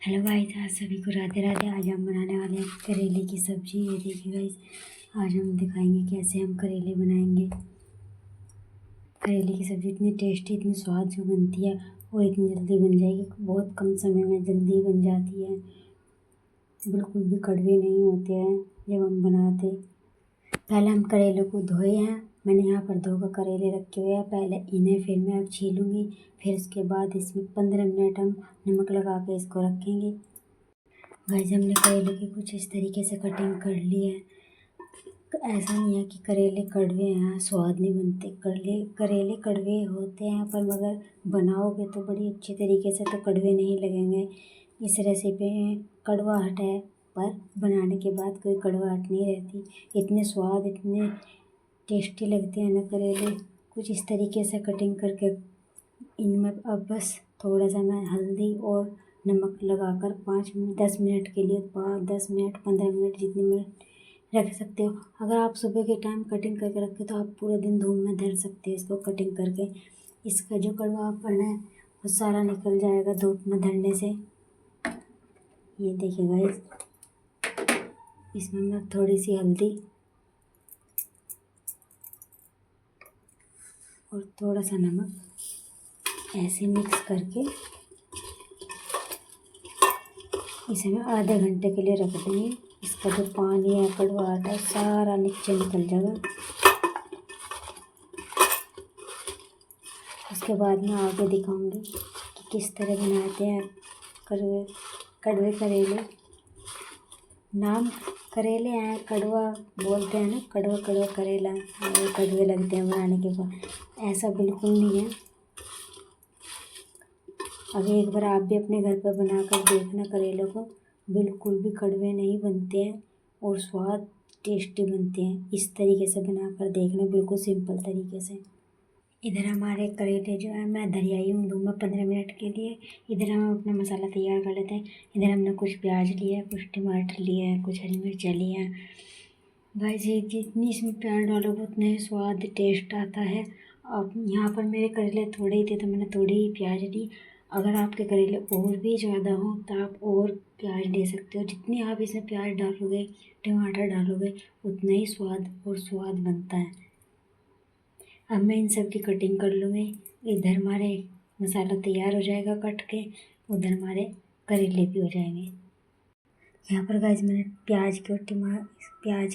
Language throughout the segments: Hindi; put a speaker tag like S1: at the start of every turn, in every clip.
S1: हेलो गाइस, आज सभी को राधे राधे। आज हम बनाने वाले हैं करेले की सब्ज़ी। ये देखिए गाइस, आज हम दिखाएंगे कैसे हम करेले बनाएंगे। करेले की सब्ज़ी इतनी टेस्टी, इतनी स्वाद जो बनती है और इतनी जल्दी बन जाएगी। बहुत कम समय में जल्दी बन जाती है, बिल्कुल भी कड़वे नहीं होते हैं जब हम बनाते। पहले हम करेलों को धोए हैं। मैंने यहाँ पर 2 करेले रखे हुए हैं। पहले इन्हें फिर मैं अब छीलूँगी, फिर उसके बाद इसमें 15 मिनट हम नमक लगा के इसको रखेंगे। गाइस, हमने करेले की कुछ इस तरीके से कटिंग कर ली है। ऐसा नहीं है कि करेले कड़वे हैं, स्वाद नहीं बनते। करेले कड़वे होते हैं, पर मगर बनाओगे तो बड़ी अच्छी तरीके से तो कड़वे नहीं लगेंगे। इस रेसिपी में कड़वाहट है, पर बनाने के बाद कोई कड़वाहट नहीं रहती। इतने स्वाद, इतने टेस्टी लगते हैं ना करेले। कुछ इस तरीके से कटिंग करके इनमें अब बस थोड़ा सा मैं हल्दी और नमक लगाकर 10 मिनट के लिए 10 मिनट 15 मिनट जितने मिनट रख सकते हो। अगर आप सुबह के टाइम कटिंग करके रखे तो आप पूरा दिन धूप में धर सकते हो इसको कटिंग करके। इसका जो कड़वापन है वो सारा निकल जाएगा धूप में धरने से। ये देखिए गाइस, इसमें मैं थोड़ी सी हल्दी और थोड़ा सा नमक ऐसे मिक्स करके इसे मैं आधे घंटे के लिए रख देंगे। इसका जो पानी है, कड़वाहट है, सारा नीचे निकल जाएगा। उसके बाद मैं आगे दिखाऊंगी कि किस तरह बनाते हैं कड़वे करेले। नाम करेले हैं, कड़वा बोलते हैं ना, कड़वा कड़वा करेला, वो कड़वे लगते हैं बनाने के बाद। ऐसा बिल्कुल नहीं है। अगर एक बार आप भी अपने घर पर बनाकर देखना करेलों को, बिल्कुल भी कड़वे नहीं बनते हैं और स्वाद टेस्टी बनते हैं। इस तरीके से बनाकर देखना, बिल्कुल सिंपल तरीके से। इधर हमारे करेले जो है मैं धरियाई हूँ धूप में 15 मिनट के लिए। इधर हम अपना मसाला तैयार कर लेते हैं। इधर हमने कुछ प्याज लिया है, कुछ टमाटर लिए हैं, कुछ हरी मिर्च ली हैं। गाइस, ये जितनी इसमें प्याज डालोगे उतना ही स्वाद टेस्ट आता है। अब यहाँ पर मेरे करेले थोड़े ही थे तो मैंने थोड़ी ही प्याज ली। अगर आपके करेले और भी ज़्यादा हों तो आप और प्याज ले सकते हो। जितनी आप इसमें प्याज डालोगे, टमाटर डालोगे, उतना ही स्वाद बनता है। अब मैं इन सब की कटिंग कर लूँगी। इधर हमारे मसाला तैयार हो जाएगा कट के, उधर हमारे करेले भी हो जाएंगे। यहाँ पर गाइस मैंने प्याज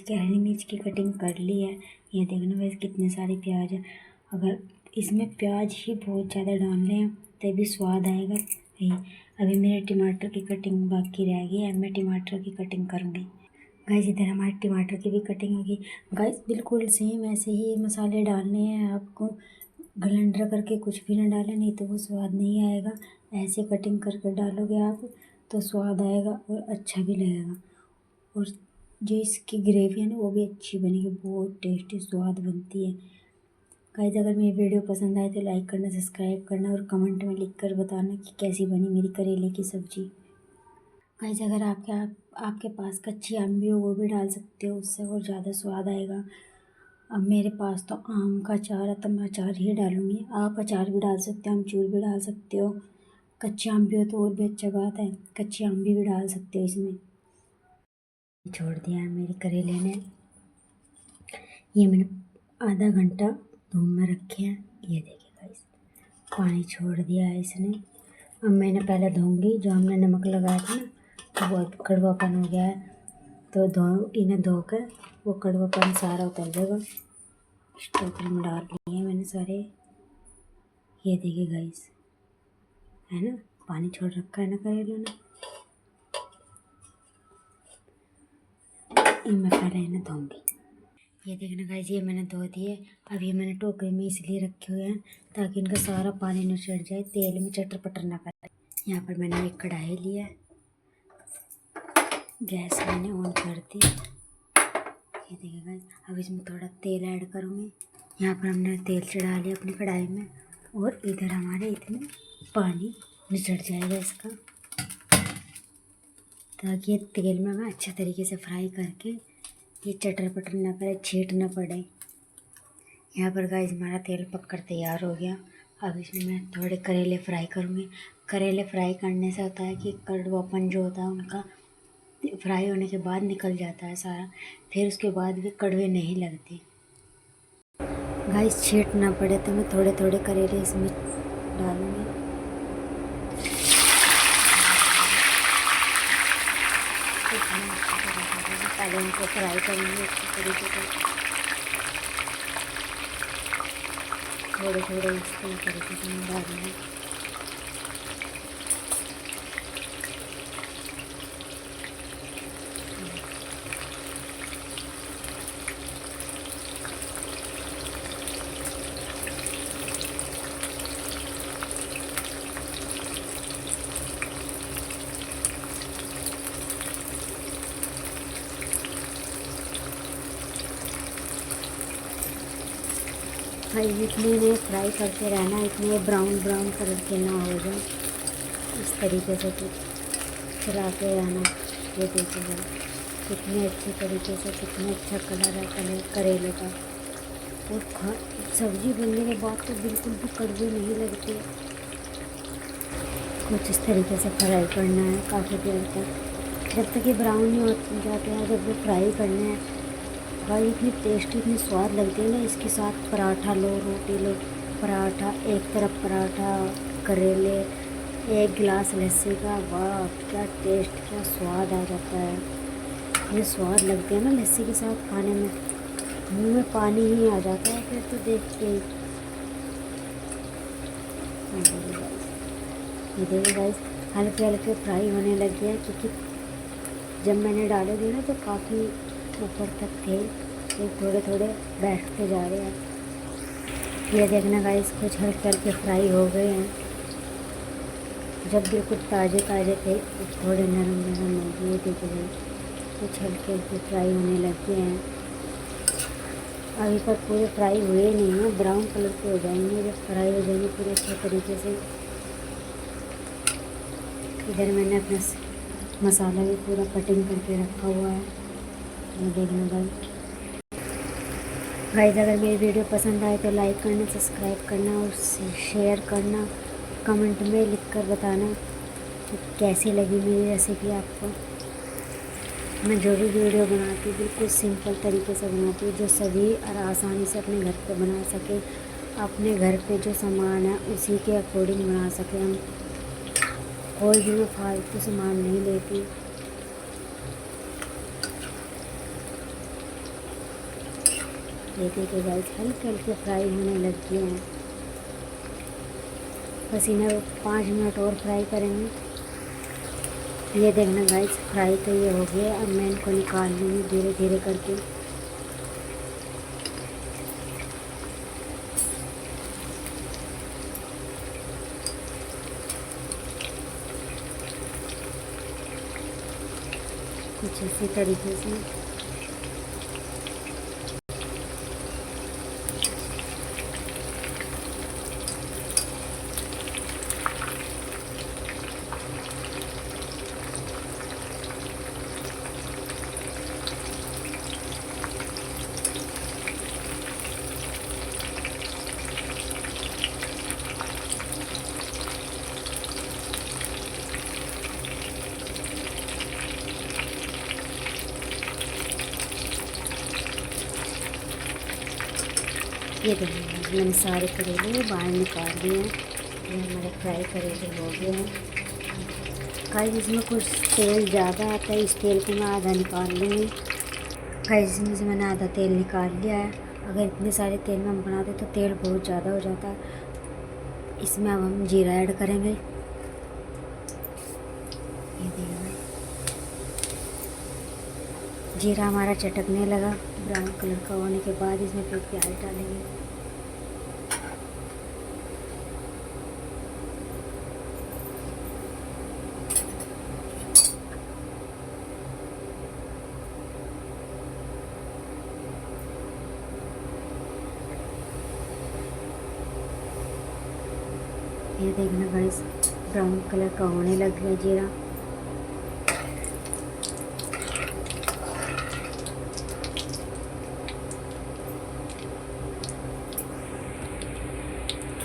S1: के हरी मिर्च की कटिंग कर ली है। ये देखना गाइस, कितने सारे प्याज हैं। अगर इसमें प्याज ही बहुत ज़्यादा डालने हैं तभी स्वाद आएगा। अभी मेरे टमाटर की कटिंग बाकी रह गई है, मैं टमाटर की कटिंग करूँगी। गाइस, इधर हमारे टमाटर की भी कटिंग होगी। गाइस, बिल्कुल सेम ऐसे ही मसाले डालने हैं आपको। ग्राइंडर करके कुछ भी ना डालें, नहीं तो वो स्वाद नहीं आएगा। ऐसे कटिंग करके डालोगे आप तो स्वाद आएगा और अच्छा भी लगेगा। और जो इसकी ग्रेवी है ना वो भी अच्छी बनेगी, बहुत टेस्टी स्वाद बनती है। गाइस, अगर मेरी वीडियो पसंद आए तो लाइक करना, सब्सक्राइब करना और कमेंट में लिख कर बताना कि कैसी बनी मेरी करेले की सब्ज़ी। गाइस, अगर आपके पास कच्ची आम भी हो वो भी डाल सकते हो, उससे और ज़्यादा स्वाद आएगा। अब मेरे पास तो आम का अचार है तो मैं अचार ही डालूँगी। आप अचार भी डाल सकते हो, अमचूर भी डाल सकते हो। कच्चे आम भी हो तो और भी अच्छा बात है, कच्चे आम भी डाल सकते हो इसमें। छोड़ दिया है मेरे करेले ने। ये मैंने आधा घंटा धूप में रखे हैं। ये देखिए गाइस, पानी छोड़ दिया है इसने। अब मैंने पहले धोऊंगी, जो हमने नमक लगाया था ना तो बहुत कड़वापन हो गया है, तो इन्हें धोकर वो कड़वापन सारा उतर जाएगा। टोकरी में डाल लिए मैंने सारे। ये देखिए गाइस, है ना, पानी छोड़ रखा है ना करेले ने। मैं पहले इन्हें धोऊंगी। ये देखना गाइस, ये मैंने धो दिए। अब ये मैंने टोकरी में इसलिए रखे हुए हैं ताकि इनका सारा पानी न चढ़ जाए, तेल में चटर पटर ना करे। यहाँ पर मैंने एक कढ़ाई लिया, गैस मैंने ऑन कर दी। ये देखिए गाइस, अब इसमें थोड़ा तेल ऐड करूँगी। यहाँ पर हमने तेल चढ़ा लिया अपनी कढ़ाई में और इधर हमारे इतने पानी निचड़ जाएगा इसका, ताकि ये तेल में मैं अच्छे तरीके से फ्राई करके ये चटर पटर ना करे, छीट ना पड़े। यहाँ पर गाइस हमारा तेल पककर तैयार हो गया। अब इसमें मैं थोड़े करेले फ्राई करूँगी। करेले फ्राई करने से होता है कि कड़वापन जो होता है उनका फ्राई होने के बाद निकल जाता है सारा, फिर उसके बाद भी कड़वे नहीं लगते। गाइस छींट ना पड़े तो मैं थोड़े थोड़े करेले इसमें डालूँगी। पहले इनको फ्राई करेंगे अच्छी तरीके से, थोड़े थोड़े इस तरीके से मैं डालूँगी। हाँ, इतने में फ्राई करते रहना, इतने ब्राउन ब्राउन कलर के ना हो जाए, इस तरीके से कुछ चलाते रहना। ये देखिएगा कितने अच्छे तरीके से, कितना अच्छा कलर है करेले का। और सब्ज़ी बनने के बाद तो बिल्कुल भी कड़वे नहीं लगते। कुछ इस तरीके से फ्राई करना है काफ़ी देर तक, जब तक ये ब्राउन नहीं हो जाते हैं, जब वो फ्राई करने हैं। भाई इतनी टेस्टी, इतनी स्वाद लगती है ना। इसके साथ पराठा लो, रोटी लो, पराठा एक तरफ, पराठा करेले, एक गिलास लस्सी का, वाह क्या टेस्ट, क्या स्वाद आ जाता है। ये स्वाद लगते हैं ना लस्सी के साथ खाने में, मुंह में पानी ही आ जाता है फिर तो देख के। ये देखिए गाइस हल्के हल्के फ्राई होने लग गया, क्योंकि जब मैंने डाले थे ना तो काफ़ी ऊपर तक थे, तो थोड़े थोड़े बैठते जा रहे हैं। ये देखना गाइस कुछ हल्के हल्के फ्राई हो गए हैं। जब बिल्कुल ताज़े ताज़े थे तो थोड़े नरम नरम हो गए। देखिए कुछ हल्के हल्के फ्राई होने लग गए हैं। अभी पर पूरे फ्राई हुए नहीं हैं, ब्राउन कलर के हो जाएंगे जब फ्राई हो जाएंगे पूरे अच्छे तरीके से। इधर मैंने अपना मसाला भी पूरा कटिंग करके रखा हुआ है, ये देखना गाइस। अगर मेरी वीडियो पसंद आए तो लाइक करना, सब्सक्राइब करना और शेयर करना। कमेंट में लिखकर बताना कि कैसी लगी मेरी रेसिपी आपको। मैं जो भी वीडियो बनाती हूँ बिल्कुल सिंपल तरीके से बनाती हूँ, जो सभी और आसानी से अपने घर पे बना सके। अपने घर पे जो सामान है उसी के अकॉर्डिंग बना सके हम। कोई भी मैं फालतू सामान नहीं लेती। ये देखिए गाइस हल्के हल्के फ्राई होने लग गए हैं, बस इन्हें 5 मिनट और फ्राई करेंगे। ये देखना गाइस फ्राई तो ये हो गया, अब मैं इनको निकाल लूँगी धीरे धीरे करके। कुछ इसी तरीके से ये देखिए मैंने सारे करेले बाहर निकाल दिए हैं। ये हमारे फ्राई करेले हो गए हैं। गाइस इसमें कुछ तेल ज़्यादा आता है, इस तेल को मैं आधा निकाल लूँगी। गाइस इसमें से मैंने आधा तेल निकाल लिया है। अगर इतने सारे तेल में हम बनाते तो तेल बहुत ज़्यादा हो जाता है। इसमें अब हम जीरा ऐड करेंगे। ये देखिए जीरा हमारा चटकने लगा, ब्राउन कलर का होने के बाद इसमें फिर प्याज डालेंगे। ये देखना गाइस ब्राउन कलर का होने लग गया जीरा।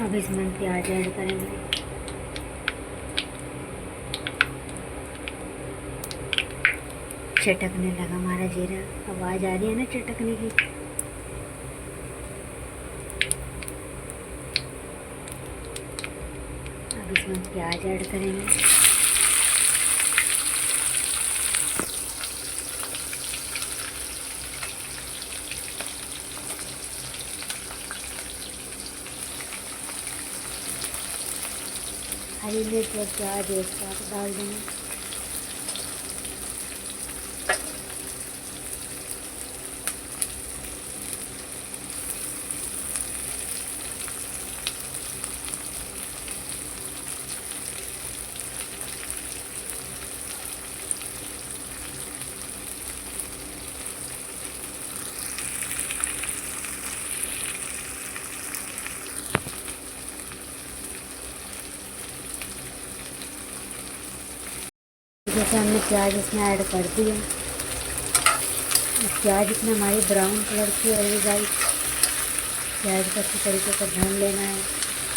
S1: अब इसमें प्याज ऐड करेंगे। चटकने लगा हमारा जीरा, आवाज़ आ रही है ना चटकने की। अब इसमें प्याज ऐड करेंगे। हरी मिर्च और प्याज एक साथ डाल देंगे। जैसे हमने प्याज इसमें ऐड कर दिया, प्याज इसमें हमारी ब्राउन कलर की हो जाए। प्याज को अच्छी तरीके से भून लेना है,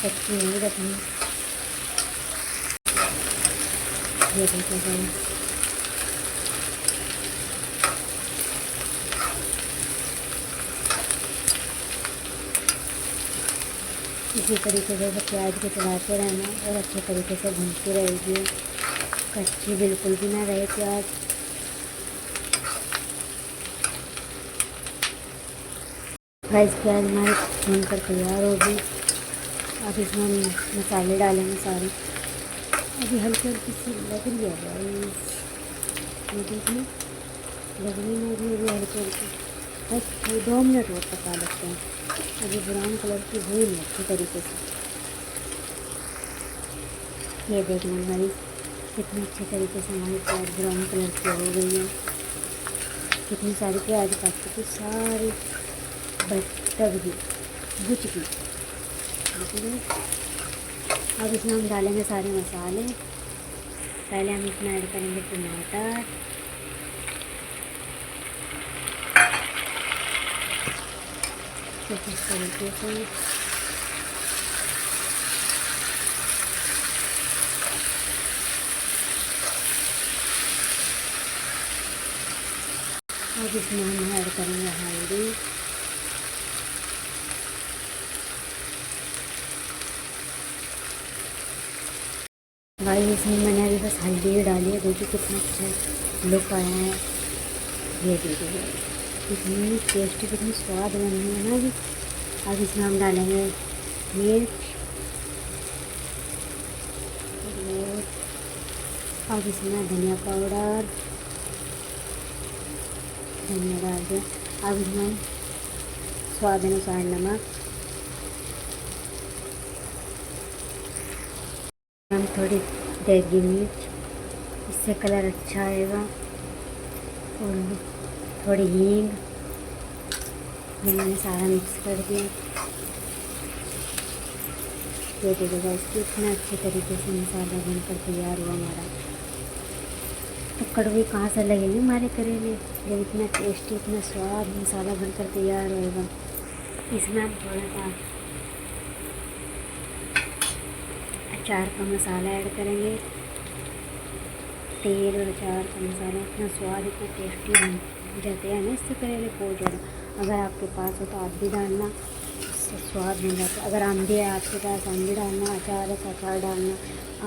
S1: कच्ची नहीं रखनी। ये देखिए इसी तरीके से प्याज को चलाते रहना और अच्छे तरीके से भूनती रहेगी, कच्ची बिल्कुल भी ना रहे प्याज। गाइस प्याज हमारी भून कर तैयार होगी। अब इसमें मसाले डालेंगे सारे। अभी हल्की हल्की सी लग रही है गाइस, ये देखिए लग रही है अभी हल्की हल्की। बस 2 मिनट और पका लेते हैं। अभी ब्राउन कलर की हुई है अच्छी तरीके से। ये देखना हमारी कितनी अच्छे तरीके से हमारी प्याज ब्राउन कलर की हो गई है। कितनी सारी प्याज काट के सारी तब भी बुझ गई। अब इसमें हम डालेंगे सारे मसाले। पहले हम इसमें ऐड करेंगे टमाटर, कुछ इस तरीके से। अब इसमें हम ऐड करेंगे हल्दी, भाई इसमें मैंने अभी बस हल्दी ही डाली है। देखिए कितना अच्छा लुक आया है। ये देखिए कितनी टेस्टी, कितनी स्वाद बनी है ना अभी। अब इसमें हम डालेंगे मिर्च, अब इसमें धनिया पाउडर, धनिया डाल दिया। अब इसमें स्वाद अनुसार नमक, हम थोड़ी देगी मिर्च, इससे कलर अच्छा आएगा। और थोड़ी हींग, मैंने सारा मिक्स कर दिया। ये देखिए गाइस कितना अच्छे तरीके से मसाला बनकर तैयार हुआ हमारा। तो कड़वे कहाँ से लगेंगे हमारे करेले जब इतना टेस्टी, इतना स्वाद मसाला बनकर तैयार होगा। इसमें हम थोड़ा सा अचार का मसाला ऐड करेंगे। तेल और अचार का मसाला इतना स्वाद, इतना टेस्टी बन जाते हैं ना इससे करेले बहुत ज़्यादा। अगर आपके पास हो तो आप भी डालना, इससे स्वाद बन जाता है। अगर आम भी है आपके पास, आम भी डालना, अचार है तो अचार डालना,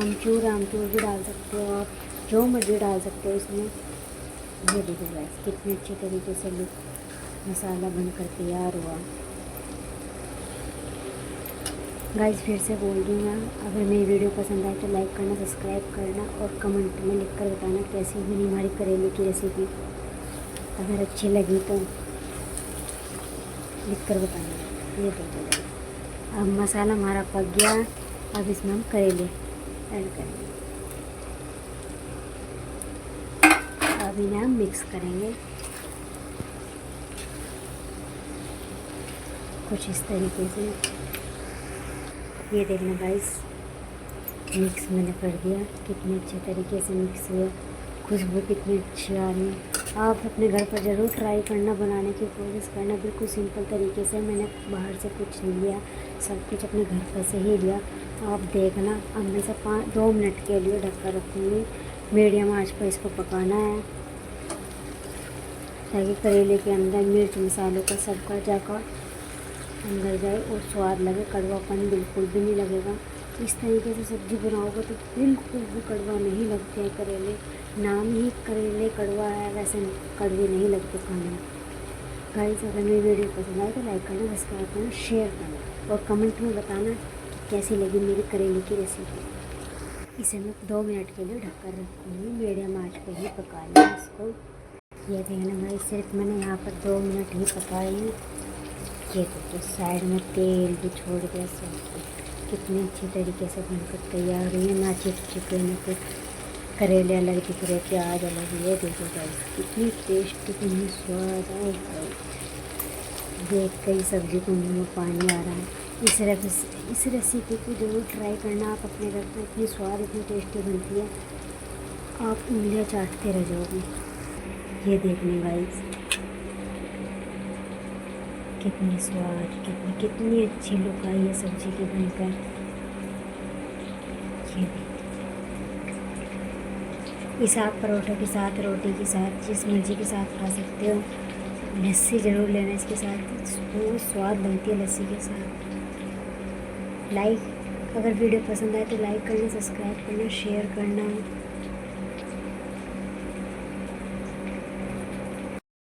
S1: आमचूर भी डाल सकते हो आप, जो मर्जी डाल सकते हो इसमें। ये देखो गाइस कितने अच्छे तरीके से मसाला बनकर तैयार हुआ। गाइस फिर से बोल रही हूँ मैं, अगर मेरी वीडियो पसंद आए तो लाइक करना, सब्सक्राइब करना और कमेंट में लिख कर बताना कैसी बनी हमारी करेले की रेसिपी। अगर अच्छी लगी तो लिख कर बताना। ये देखो अब मसाला हमारा पक गया। अब इसमें हम करेले ऐड करेंगे। अब इन्हें हम मिक्स करेंगे कुछ इस तरीके से। ये देखना गाइस मिक्स मैंने कर दिया, कितने अच्छे तरीके से मिक्स हुआ, खुशबू कितनी अच्छी आ रही है। आप अपने घर पर ज़रूर ट्राई करना, बनाने की कोशिश करना। बिल्कुल सिंपल तरीके से, मैंने बाहर से कुछ नहीं लिया, सब कुछ अपने घर पर से ही लिया। आप देखना। अब मैं से 2 मिनट के लिए ढक कर रखूँगी। मीडियम आंच पर इसको पकाना है। ताकि करेले के अंदर मिर्च मसालों का सबका जाकर अंदर जाए और स्वाद लगे, कड़वापन बिल्कुल भी नहीं लगेगा। इस तरीके से सब्ज़ी बनाओगे तो बिल्कुल भी कड़वा नहीं लगते हैं करेले। नाम ही करेले कड़वा है, वैसे कड़वे नहीं लगते खाने में। गाइस, अगर मेरी वीडियो पसंद आए तो लाइक करना, सब्सक्राइब करना, शेयर करना और कमेंट में बताना कि कैसी लगी मेरी करेले की रेसिपी। इसे मैं 2 मिनट के लिए ढककर रखूँगी, मीडियम आंच पे ही पकाएंगे इसको। ये देखना भाई, सिर्फ मैंने यहाँ पर 2 मिनट ही पकाए हैं। ये देखो साइड में तेल भी छोड़ दिया सब्जी कितनी अच्छी तरीके से बनकर तैयार हुई है, ना चिपचिपे ना कुछ। करेले अलग दिख रहे, प्याज अलग। ये देखो गाइस कितनी टेस्टी, कितनी स्वाद है भाई। देख कर ही सब्जी को मुँह में पानी आ रहा है। इस रेसिपी को जरूर ट्राई करना आप अपने घर पर। इतनी स्वाद, इतनी टेस्टी बनती है, आप उंगलियां चाटते रह जाओगे। ये देखने गाइस कितनी स्वाद, कितनी अच्छी लुक आई है सब्जी की बनकर। ये इस आप परोठे के साथ, रोटी के साथ, जिस मर्जी के साथ खा सकते हो। लस्सी ज़रूर लेना इसके साथ, बहुत स्वाद बनती है लस्सी के साथ। अगर वीडियो पसंद आए तो लाइक करना, सब्सक्राइब करना, शेयर करना।